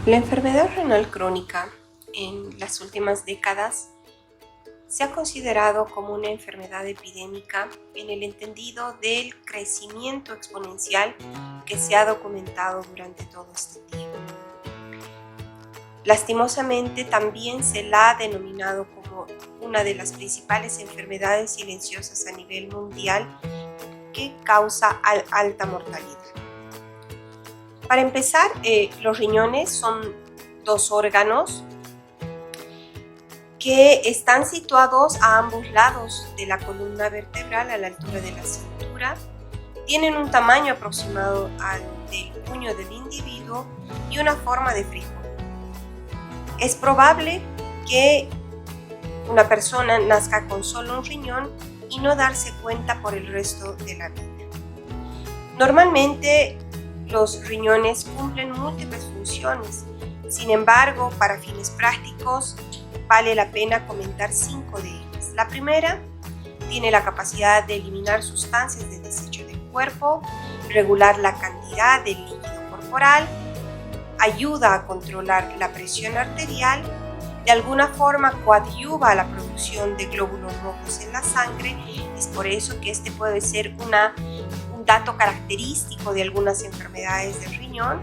La enfermedad renal crónica en las últimas décadas se ha considerado como una enfermedad epidémica en el entendido del crecimiento exponencial que se ha documentado durante todo este tiempo. Lastimosamente, también se la ha denominado como una de las principales enfermedades silenciosas a nivel mundial que causa alta mortalidad. Para empezar, los riñones son dos órganos que están situados a ambos lados de la columna vertebral, a la altura de la cintura. Tienen un tamaño aproximado al del puño del individuo y una forma de frijol. Es probable que una persona nazca con solo un riñón y no darse cuenta por el resto de la vida. Normalmente, los riñones cumplen múltiples funciones. Sin embargo, para fines prácticos, vale la pena comentar 5 de ellas. La primera tiene la capacidad de eliminar sustancias de desecho del cuerpo, regular la cantidad de líquido corporal, ayuda a controlar la presión arterial, de alguna forma coadyuva a la producción de glóbulos rojos en la sangre. Es por eso que este puede ser un dato característico de algunas enfermedades del riñón,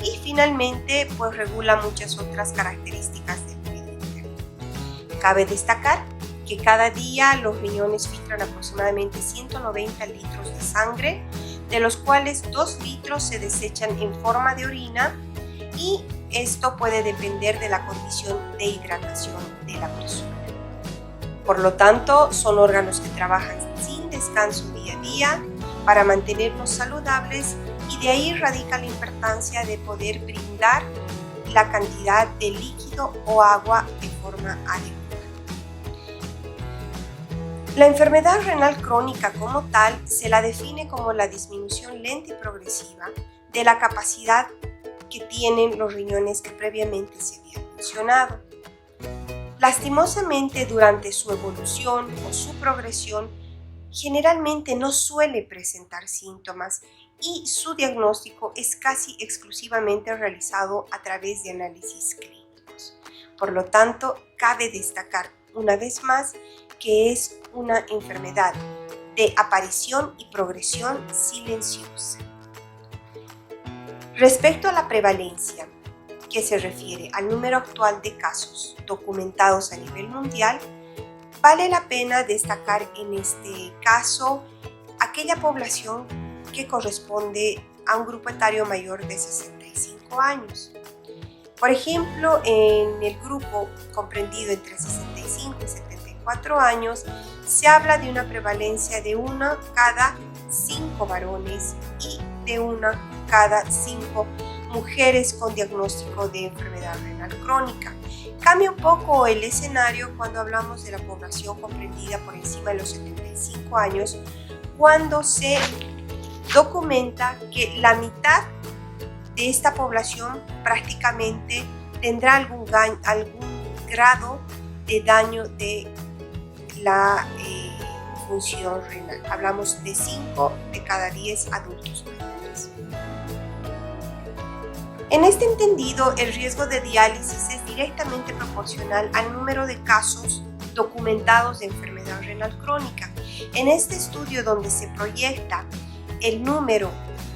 y finalmente pues regula muchas otras características del fluido interno. Cabe destacar que cada día los riñones filtran aproximadamente 190 litros de sangre, de los cuales 2 litros se desechan en forma de orina, y esto puede depender de la condición de hidratación de la persona. Por lo tanto, son órganos que trabajan sin descanso día a día para mantenernos saludables, y de ahí radica la importancia de poder brindar la cantidad de líquido o agua de forma adecuada. La enfermedad renal crónica como tal se la define como la disminución lenta y progresiva de la capacidad que tienen los riñones que previamente se habían mencionado. Lastimosamente, durante su evolución o su progresión, generalmente no suele presentar síntomas, y su diagnóstico es casi exclusivamente realizado a través de análisis clínicos. Por lo tanto, cabe destacar una vez más que es una enfermedad de aparición y progresión silenciosa. Respecto a la prevalencia, que se refiere al número actual de casos documentados a nivel mundial, vale la pena destacar en este caso aquella población que corresponde a un grupo etario mayor de 65 años. Por ejemplo, en el grupo comprendido entre 65 y 74 años, se habla de una prevalencia de 1 cada 5 varones y de 1 cada 5 mujeres con diagnóstico de enfermedad renal crónica. Cambia un poco el escenario cuando hablamos de la población comprendida por encima de los 75 años, cuando se documenta que la mitad de esta población prácticamente tendrá algún grado de daño de la función renal. Hablamos de 5 de cada 10 adultos mayores. En este entendido, el riesgo de diálisis es directamente proporcional al número de casos documentados de enfermedad renal crónica. En este estudio, donde se proyecta el número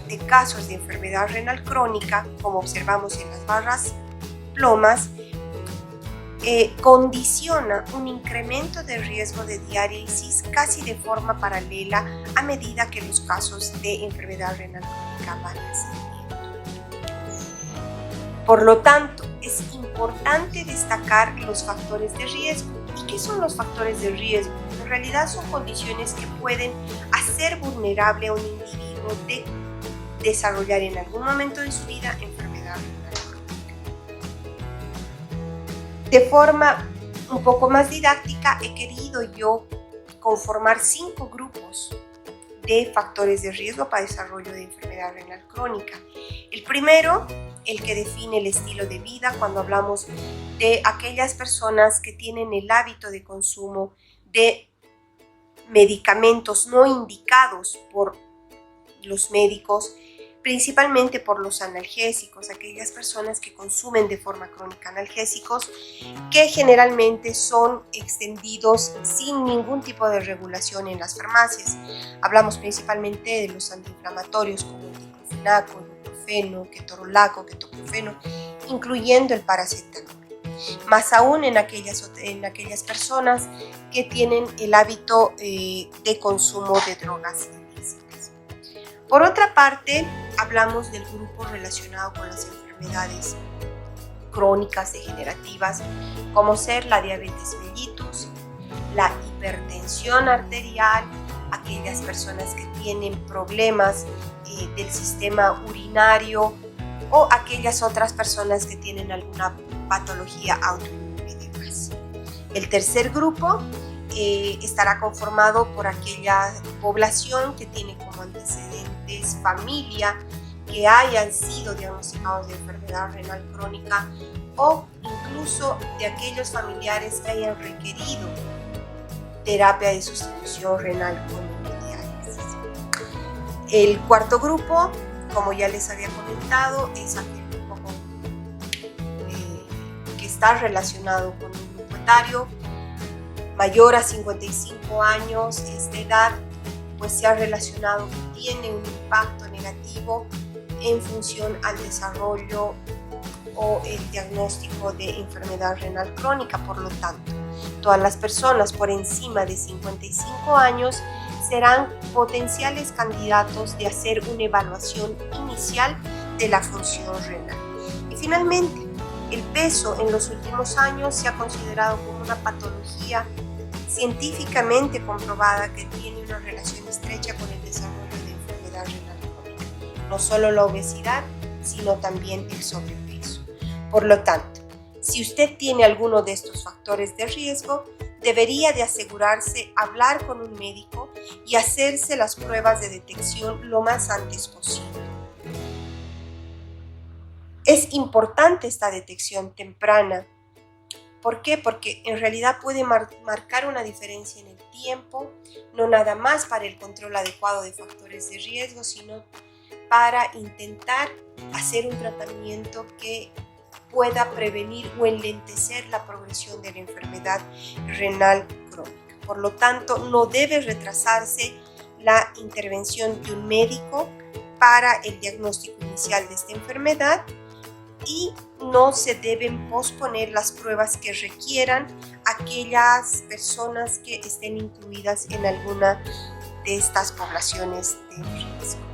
de casos de enfermedad renal crónica, como observamos en las barras plomas, condiciona un incremento de riesgo de diálisis casi de forma paralela a medida que los casos de enfermedad renal crónica van ascendiendo. Por lo tanto, es importante destacar los factores de riesgo. ¿Y qué son los factores de riesgo? En realidad son condiciones que pueden hacer vulnerable a un individuo de desarrollar en algún momento de su vida enfermedad renal crónica. De forma un poco más didáctica, he querido yo conformar 5 grupos de factores de riesgo para desarrollo de enfermedad renal crónica. El primero, el que define el estilo de vida, cuando hablamos de aquellas personas que tienen el hábito de consumo de medicamentos no indicados por los médicos, principalmente por los analgésicos, aquellas personas que consumen de forma crónica analgésicos que generalmente son extendidos sin ningún tipo de regulación en las farmacias. Hablamos principalmente de los antiinflamatorios como el diclofenaco, el ibuprofeno, ketorolaco, ketoprofeno, incluyendo el paracetamol. Más aún en aquellas personas que tienen el hábito de consumo de drogas ilícitas. Por otra parte, hablamos del grupo relacionado con las enfermedades crónicas degenerativas, como ser la diabetes mellitus, la hipertensión arterial, aquellas personas que tienen problemas del sistema urinario o aquellas otras personas que tienen alguna patología autoinmune de base. El tercer grupo estará conformado por aquella población que tiene como antecedentes familia que hayan sido diagnosticados de enfermedad renal crónica o incluso de aquellos familiares que hayan requerido terapia de sustitución renal con hemodiálisis. El cuarto grupo, como ya les había comentado, es aquel grupo que está relacionado con un grupo etario mayor a 55 años. Esta edad pues se ha relacionado que tiene un impacto negativo en función al desarrollo o el diagnóstico de enfermedad renal crónica. Por lo tanto, todas las personas por encima de 55 años serán potenciales candidatos de hacer una evaluación inicial de la función renal. Y finalmente, el peso en los últimos años se ha considerado como una patología científicamente comprobada que tiene una relación estrecha con el desarrollo de enfermedad renal crónica. No solo la obesidad, sino también el sobrepeso. Por lo tanto, si usted tiene alguno de estos factores de riesgo, debería de asegurarse hablar con un médico y hacerse las pruebas de detección lo más antes posible. Es importante esta detección temprana. ¿Por qué? Porque en realidad puede marcar una diferencia en el tiempo, no nada más para el control adecuado de factores de riesgo, sino para intentar hacer un tratamiento que pueda prevenir o enlentecer la progresión de la enfermedad renal crónica. Por lo tanto, no debe retrasarse la intervención de un médico para el diagnóstico inicial de esta enfermedad y no se deben posponer las pruebas que requieran aquellas personas que estén incluidas en alguna de estas poblaciones de riesgo.